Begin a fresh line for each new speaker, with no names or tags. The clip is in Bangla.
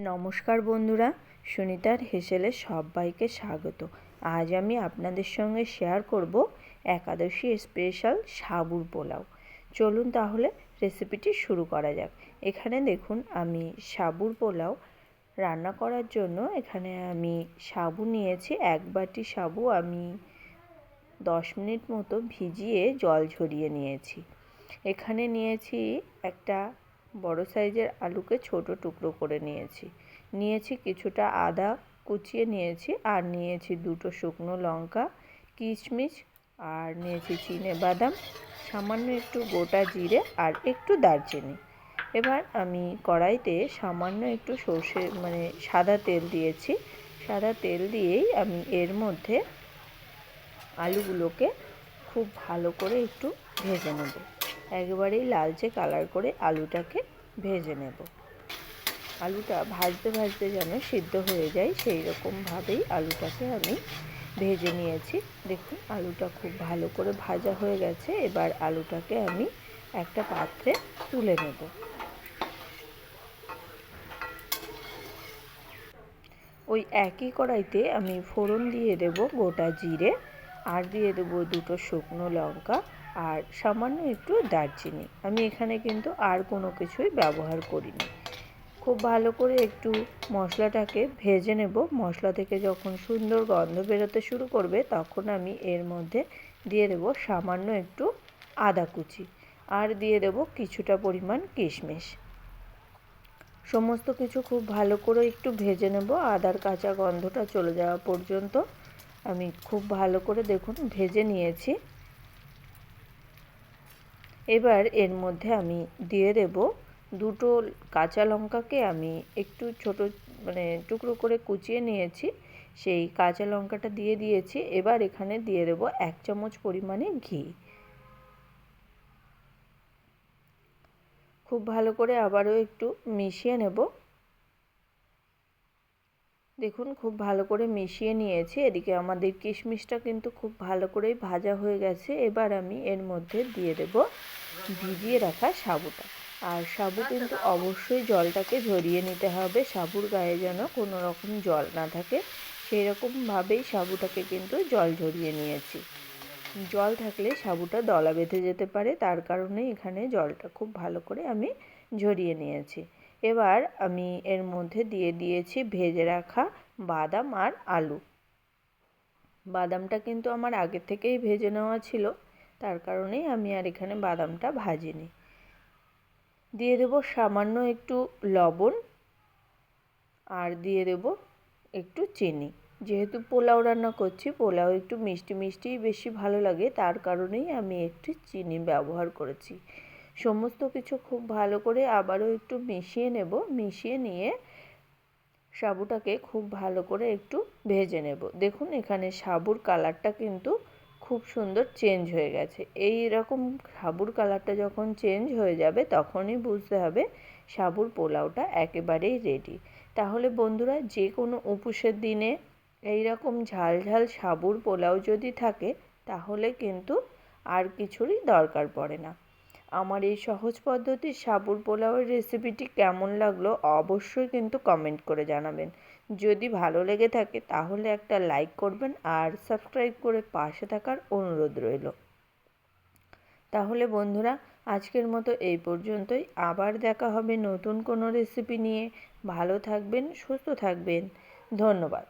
নমস্কার বন্ধুরা, সুনিতার হেসেলে সবাইকে স্বাগত। আজ আমি আপনাদের সঙ্গে শেয়ার করব একাদশী স্পেশাল সাবুর পোলাও। চলুন তাহলে রেসিপিটি শুরু করা যাক। এখানে দেখুন আমি সাবুর পোলাও রান্না করার জন্য এখানে আমি সাবু নিয়েছি। 1 বাটি সাবু আমি 10 মিনিট মতো ভিজিয়ে জল ঝরিয়ে নিয়েছি। এখানে নিয়েছি একটা বড় সাইজের আলুকে ছোট টুকরো করে নিয়েছি কিছুটা আদা কুচিয়ে নিয়েছি, আর নিয়েছি 2টো শুকনো লঙ্কা, কিশমিশ, আর নিয়েছি চিনেবাদাম, সামান্য একটু গোটা জিরে আর একটু দারচিনি। এবার আমি কড়াইতে সামান্য একটু সাদা তেল দিয়েছি। সাদা তেল দিয়েই আমি এর মধ্যে আলুগুলোকে খুব ভালো করে একটু ভেজে নেব। একেবারেই লালচে কালার করে আলুটাকে ভেজে নেব। আলুটা ভাজতে ভাজতে যেন সিদ্ধ হয়ে যায় সেই রকমভাবেই আলুটাকে আমি ভেজে নিয়েছি। দেখুন আলুটা খুব ভালো করে ভাজা হয়ে গেছে। এবার আলুটাকে আমি একটা পাত্রে তুলে নেব। ওই একই কড়াইতে আমি ফোড়ন দিয়ে দেব গোটা জিরে, আর দিয়ে দেবো 2টো শুকনো লঙ্কা আর সামান্য একটু দারচিনি। আমি এখানে কিন্তু আর কোনো কিছুই ব্যবহার করিনি। খুব ভালো করে একটু মশলাটাকে ভেজে নেব। মশলা থেকে যখন সুন্দর গন্ধ বেরোতে শুরু করবে তখন আমি এর মধ্যে দিয়ে দেব সামান্য একটু আদা কুচি, আর দিয়ে দেব কিছুটা পরিমাণ কিশমিশ। সমস্ত কিছু খুব ভালো করে একটু ভেজে নেব। আদার কাঁচা গন্ধটা চলে যাওয়া পর্যন্ত আমি খুব ভালো করে দেখুন ভেজে নিয়েছি। এবার এর মধ্যে আমি দিয়ে দেব 2টো কাঁচা লঙ্কাকে আমি একটু ছোট টুকরো করে কুচিয়ে নিয়েছি, সেই কাঁচা লঙ্কাটা দিয়ে দিয়েছি। এবার এখানে দিয়ে দেব 1 চামচ পরিমাণে ঘি। খুব ভালো করে আবারও একটু মিশিয়ে নেব। দেখুন খুব ভালো করে মিশিয়ে নিয়েছি। এদিকে আমাদের কিশমিশটা কিন্তু খুব ভালো করেই ভাজা হয়ে গেছে। এবার আমি এর মধ্যে দিয়ে দেব ভিজিয়ে রাখা সাবুটা। আর সাবু কিন্তু অবশ্যই জলটাকে ঝরিয়ে নিতে হবে। সাবুর গায়ে যেন কোনো রকম জল না থাকে সেই রকমভাবেই সাবুটাকে কিন্তু জল ঝরিয়ে নিয়েছি। জল থাকলে সাবুটা দলা বেঁধে যেতে পারে, তার কারণে এখানে জলটা খুব ভালো করে আমি ঝরিয়ে নিয়েছি। এবার আমি এর মধ্যে দিয়ে দিয়েছি ভেজে রাখা বাদাম আর আলু। বাদামটা কিন্তু আমার আগে থেকেই ভেজে নেওয়া ছিল, তার কারণেই আমি আর এখানে বাদামটা ভাজিনি। দিয়ে দেব সামান্য একটু লবণ, আর দিয়ে দেব একটু চিনি। যেহেতু পোলাও রান্না করছি, পোলাও একটু মিষ্টি মিষ্টিই বেশি ভালো লাগে, তার কারণেই আমি একটু চিনি ব্যবহার করেছি। সমস্ত কিছু খুব ভালো করে আবারও একটু মিশিয়ে নেব। মিশিয়ে নিয়ে সাবুটাকে খুব ভালো করে একটু ভেজে নেব। দেখুন এখানে সাবুর কালারটা কিন্তু খুব সুন্দর চেঞ্জ হয়ে গেছে। এই রকম সাবুর কালারটা যখন চেঞ্জ হয়ে যাবে তখনই বুঝতে হবে সাবুর পোলাওটা একেবারেই রেডি। তাহলে বন্ধুরা, যে কোনো উপোসের দিনে এই রকম ঝাল ঝাল সাবুর পোলাও যদি থাকে তাহলে কিন্তু আর কিছুরই দরকার পড়ে না। আমার এই সহজ পদ্ধতির সাবুর পোলাওয়ের রেসিপিটি কেমন লাগলো অবশ্যই কিন্তু কমেন্ট করে জানাবেন। যদি ভালো লেগে থাকে তাহলে একটা লাইক করবেন আর সাবস্ক্রাইব করে পাশে থাকার অনুরোধ রইল। তাহলে বন্ধুরা, আজকের মতো এই পর্যন্তই। আবার দেখা হবে নতুন কোনো রেসিপি নিয়ে। ভালো থাকবেন, সুস্থ থাকবেন। ধন্যবাদ।